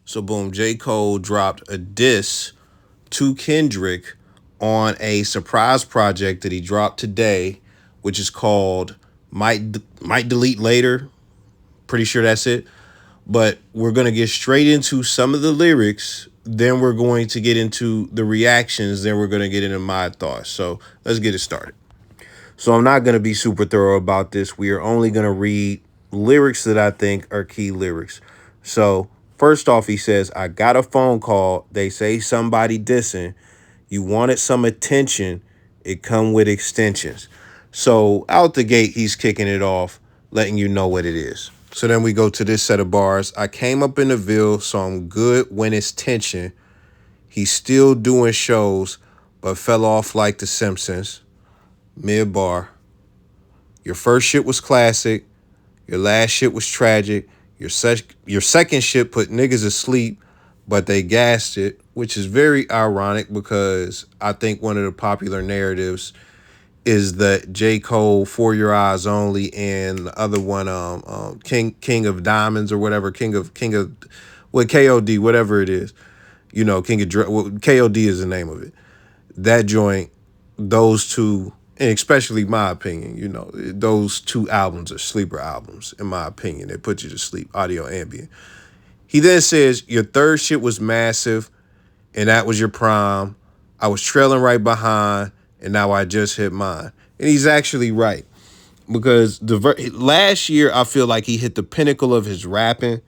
So boom, J. Cole dropped a diss to Kendrick on a surprise project that he dropped today, which is called Might Delete Later. Pretty sure that's it. But we're going to get straight into some of the lyrics. Then we're going to get into the reactions. Then we're going to get into my thoughts. So let's get it started. So I'm not going to be super thorough about this. We are only going to read lyrics that I think are key lyrics. So first off, he says, I got a phone call. They say somebody dissing. You wanted some attention. It come with extensions. So out the gate, he's kicking it off, letting you know what it is. So then we go to this set of bars. I came up in the Ville, so I'm good when it's tension. He's still doing shows, but fell off like The Simpsons. Mid bar. Your first shit was classic. Your last shit was tragic. Your second shit put niggas asleep, but they gassed it, which is very ironic because I think one of the popular narratives is that J. Cole, For Your Eyes Only, and the other one, King of Diamonds or whatever, King of what KOD, whatever it is, you know, KOD is the name of it. That joint, those two, and especially my opinion, you know, those two albums are sleeper albums, in my opinion. They put you to sleep, audio ambient. He then says, your third shit was massive, and that was your prime. I was trailing right behind, and now I just hit mine. And he's actually right. Because last year, I feel like he hit the pinnacle of his rapping,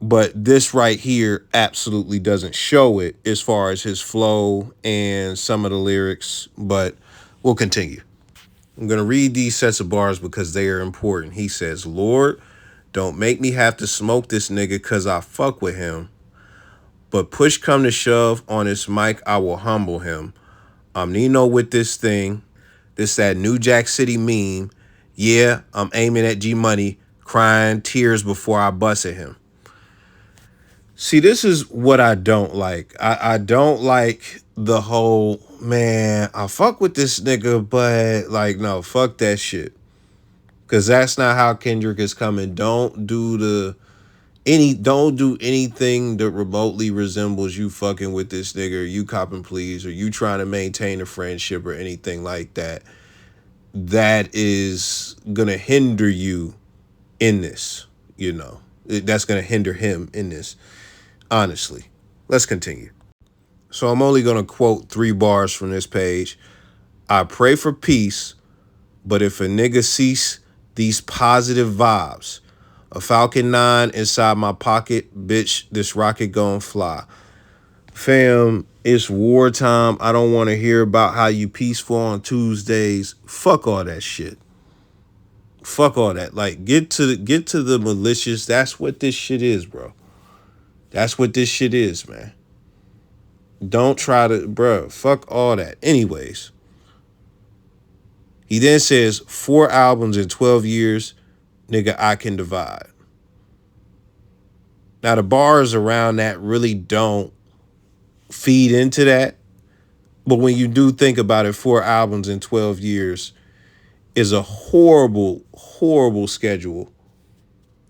but this right here absolutely doesn't show it as far as his flow and some of the lyrics, but we'll continue. I'm going to read these sets of bars because they are important. He says, Lord, don't make me have to smoke this nigga because I fuck with him. But push come to shove on this mic, I will humble him. I'm Nino with this thing. This that New Jack City meme. Yeah, I'm aiming at G Money, crying tears before I bust at him. See, this is what I don't like. I don't like the whole, man, I fuck with this nigga, but like, no, fuck that shit. Because that's not how Kendrick is coming. Don't do anything that remotely resembles you fucking with this nigga, or you copping please, or you trying to maintain a friendship or anything like that. That is gonna hinder you in this, you know. That's gonna hinder him in this. Honestly. Let's continue. So I'm only gonna quote 3 bars from this page. I pray for peace, but if a nigga cease these positive vibes, a Falcon 9 inside my pocket, bitch, this rocket gon' fly. Fam, it's wartime. I don't want to hear about how you peaceful on Tuesdays. Fuck all that shit. Fuck all that. Like, get to the malicious. That's what this shit is, bro. That's what this shit is, man. Don't try to, bro, fuck all that. Anyways, he then says, 4 albums in 12 years, nigga, I can divide. Now, the bars around that really don't feed into that. But when you do think about it, 4 albums in 12 years is a horrible, horrible schedule.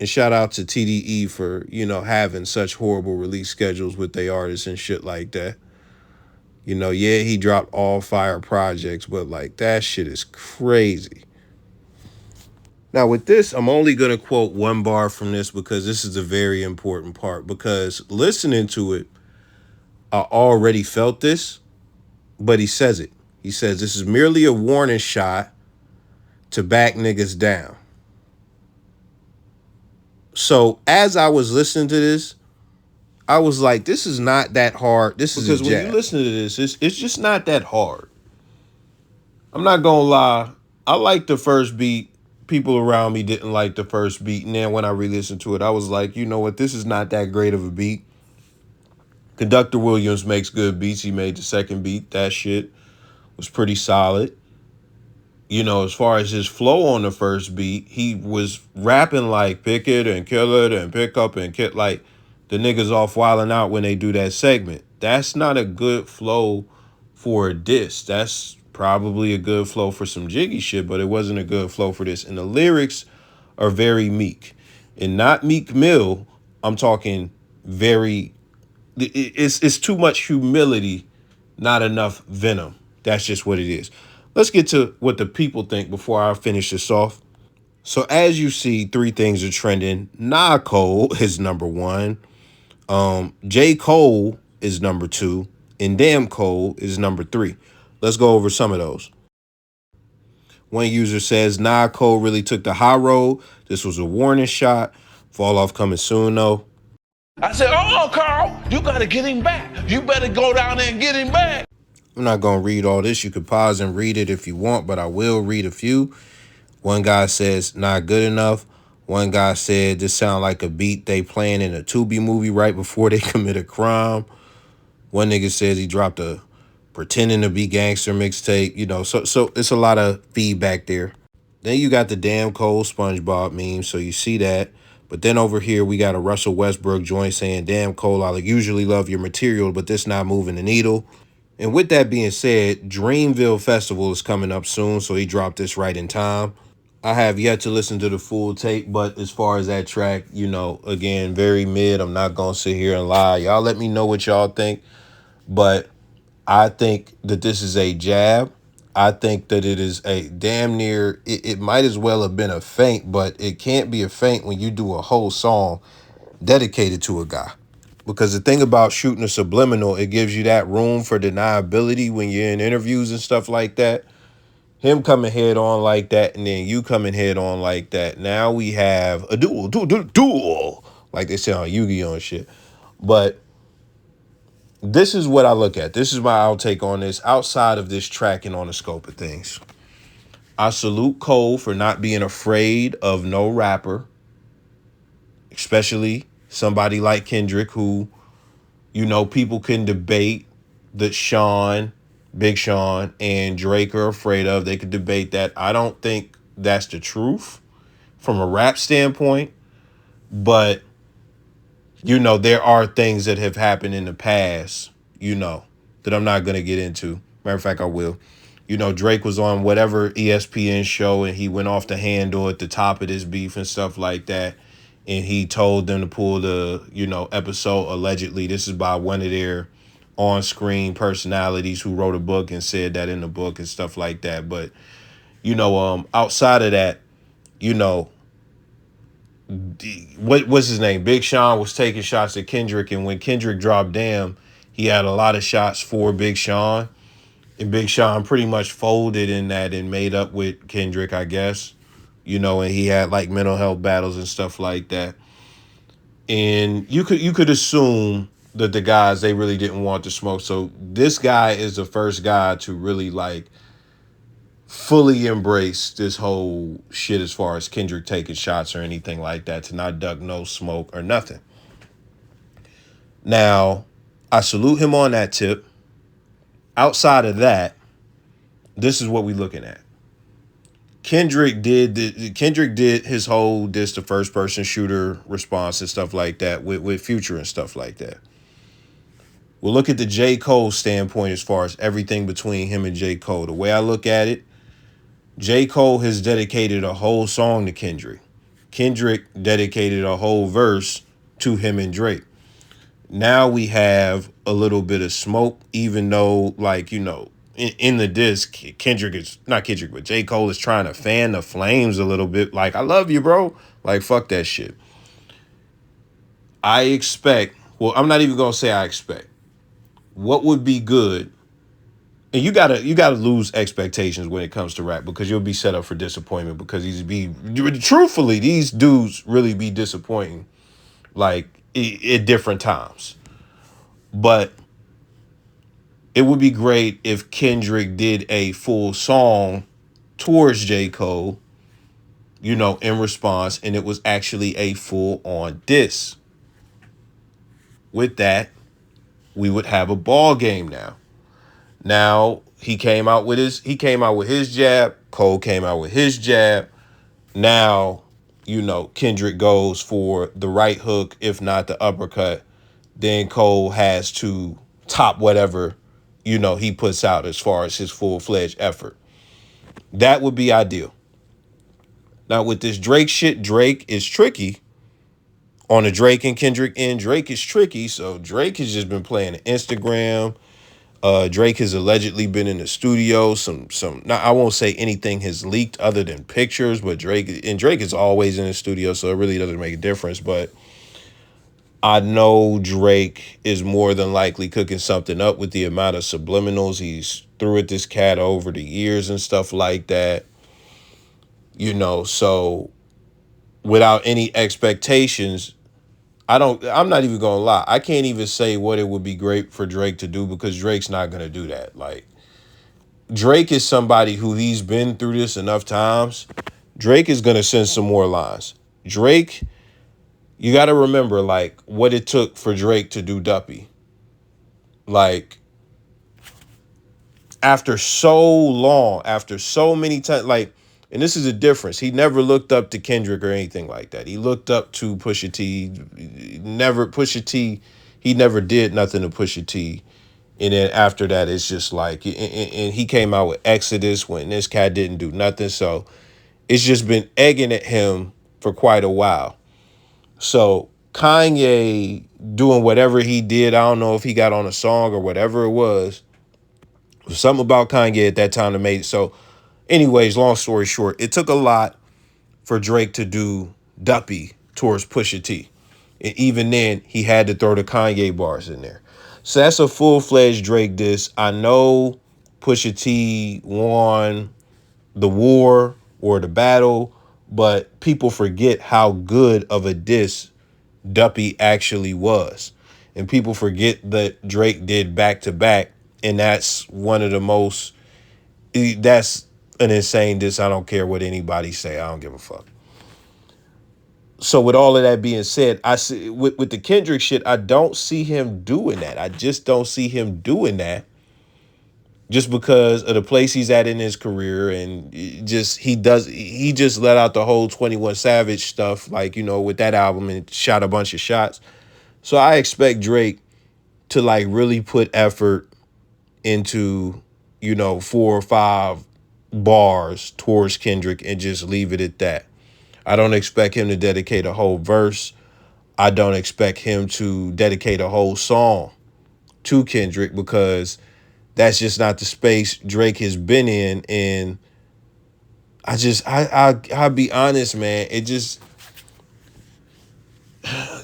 And shout out to TDE for, you know, having such horrible release schedules with their artists and shit like that. You know, yeah, he dropped all fire projects, but like that shit is crazy. Now with this, I'm only going to quote 1 bar from this because this is a very important part. Because listening to it, I already felt this, but he says it. He says, this is merely a warning shot to back niggas down. So as I was listening to this, I was like, this is not that hard. This is because when you listen to this, it's just not that hard. I'm not going to lie. I liked the first beat. People around me didn't like the first beat. And then when I re-listened to it, I was like, you know what? This is not that great of a beat. Conductor Williams makes good beats. He made the second beat. That shit was pretty solid. You know, as far as his flow on the first beat, he was rapping like pick it and kill it and pick up and kill, like the niggas off wilding out when they do that segment. That's not a good flow for a diss. That's probably a good flow for some jiggy shit, but it wasn't a good flow for this. And the lyrics are very meek. And not Meek Mill, I'm talking very, it's too much humility, not enough venom. That's just what it is. Let's get to what the people think before I finish this off. So as you see, three things are trending. Nah Cole is number one. J. Cole is number two. And Damn Cole is number three. Let's go over some of those. One user says, Nah Cole really took the high road. This was a warning shot. Fall off coming soon though. I said, oh, Carl, you got to get him back. You better go down there and get him back. I'm not going to read all this. You could pause and read it if you want, but I will read a few. One guy says, not good enough. One guy said, this sound like a beat they playing in a Tubi movie right before they commit a crime. One nigga says he dropped a pretending to be gangster mixtape. So it's a lot of feedback there. Then you got the Damn Cold SpongeBob meme, so you see that. But then over here, we got a Russell Westbrook joint saying, Damn Cole, I usually love your material, but this not moving the needle. And with that being said, Dreamville Festival is coming up soon, so he dropped this right in time. I have yet to listen to the full tape, but as far as that track, again, very mid. I'm not going to sit here and lie. Y'all let me know what y'all think. But I think that this is a jab. I think that it is a damn near, it might as well have been a feint, but it can't be a feint when you do a whole song dedicated to a guy. Because the thing about shooting a subliminal, it gives you that room for deniability when you're in interviews and stuff like that. Him coming head on like that, and then you coming head on like that. Now we have a duel, like they say on Yu-Gi-Oh! And shit. But this is what I look at. This is my outtake on this, outside of this track and on the scope of things. I salute Cole for not being afraid of no rapper, especially somebody like Kendrick, who, people can debate that Big Sean, and Drake are afraid of. They could debate that. I don't think that's the truth from a rap standpoint, but there are things that have happened in the past, that I'm not going to get into. Matter of fact, I will. Drake was on whatever ESPN show and he went off the handle at the top of this beef and stuff like that. And he told them to pull the, episode allegedly. This is by one of their on-screen personalities who wrote a book and said that in the book and stuff like that. But, outside of that, what's his name? Big Sean was taking shots at Kendrick, and when Kendrick dropped Damn, he had a lot of shots for Big Sean, and Big Sean pretty much folded in that and made up with Kendrick, I guess, and he had like mental health battles and stuff like that. And you could assume that the guys, they really didn't want to smoke. So this guy is the first guy to really like fully embrace this whole shit as far as Kendrick taking shots or anything like that, to not duck no smoke or nothing. Now, I salute him on that tip. Outside of that, this is what we looking at. Kendrick did his whole this the first person shooter response and stuff like that with Future and stuff like that. We'll look at the J. Cole standpoint as far as everything between him and J. Cole. The way I look at it, J. Cole has dedicated a whole song to Kendrick. Kendrick dedicated a whole verse to him and Drake. Now we have a little bit of smoke, even though, like, in the disc, but J. Cole is trying to fan the flames a little bit. Like, I love you, bro. Like, fuck that shit. I expect, well, I'm not even going to say I expect. What would be good, and you gotta lose expectations when it comes to rap, because you'll be set up for disappointment, because truthfully, these dudes really be disappointing, like, at different times. But it would be great if Kendrick did a full song towards J. Cole, in response, and it was actually a full-on diss. With that, we would have a ball game now. Now, he came out with his jab, Cole came out with his jab. Now, Kendrick goes for the right hook, if not the uppercut. Then Cole has to top whatever, he puts out as far as his full-fledged effort. That would be ideal. Now, with this Drake shit, Drake is tricky On the Drake and Kendrick end, Drake is tricky. So Drake has just been playing Instagram. Drake has allegedly been in the studio. Now I won't say anything has leaked other than pictures, but Drake is always in the studio, so it really doesn't make a difference. But I know Drake is more than likely cooking something up with the amount of subliminals he's threw at this cat over the years and stuff like that. So without any expectations, I'm not even gonna lie. I can't even say what it would be great for Drake to do because Drake's not gonna do that. Like, Drake is somebody who he's been through this enough times. Drake is gonna send some more lines. Drake, you gotta remember like what it took for Drake to do Duppy. Like, after so long, after so many times, like, and this is a difference. He never looked up to Kendrick or anything like that. He looked up to Pusha T. He never did nothing to Pusha T. And then after that, it's just like, and he came out with Exodus when this cat didn't do nothing. So it's just been egging at him for quite a while. So Kanye doing whatever he did, I don't know if he got on a song or whatever it was. Something about Kanye at that time that made it. So anyways, long story short, it took a lot for Drake to do Duppy towards Pusha T. And even then, he had to throw the Kanye bars in there. So that's a full-fledged Drake diss. I know Pusha T won the war or the battle, but people forget how good of a diss Duppy actually was. And people forget that Drake did back-to-back, and that's one of the most, that's an insane diss. I don't care what anybody say. I don't give a fuck. So with all of that being said, I see with the Kendrick shit, I don't see him doing that. I just don't see him doing that just because of the place he's at in his career. And he just let out the whole 21 Savage stuff, like, with that album and shot a bunch of shots. So I expect Drake to like really put effort into, 4 or 5 bars towards Kendrick and just leave it at that. I don't expect him to dedicate a whole verse. I don't expect him to dedicate a whole song to Kendrick because that's just not the space Drake has been in. And I'll be honest, man. It just,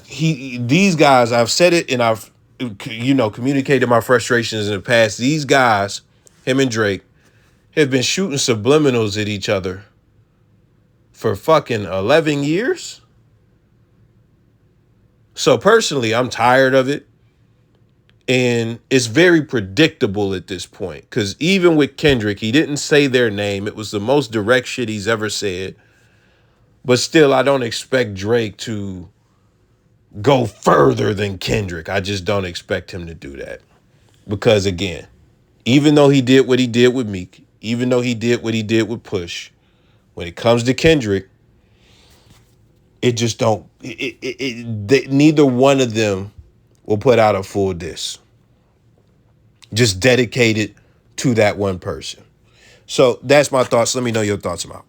these guys, I've said it and I've, communicated my frustrations in the past. These guys, him and Drake, have been shooting subliminals at each other for fucking 11 years. So personally, I'm tired of it. And it's very predictable at this point. Because even with Kendrick, he didn't say their name. It was the most direct shit he's ever said. But still, I don't expect Drake to go further than Kendrick. I just don't expect him to do that. Because again, even though he did what he did with Meek, even though he did what he did with Push, when it comes to Kendrick, it just don't. Neither one of them will put out a full diss. Just dedicated to that one person. So that's my thoughts. Let me know your thoughts about.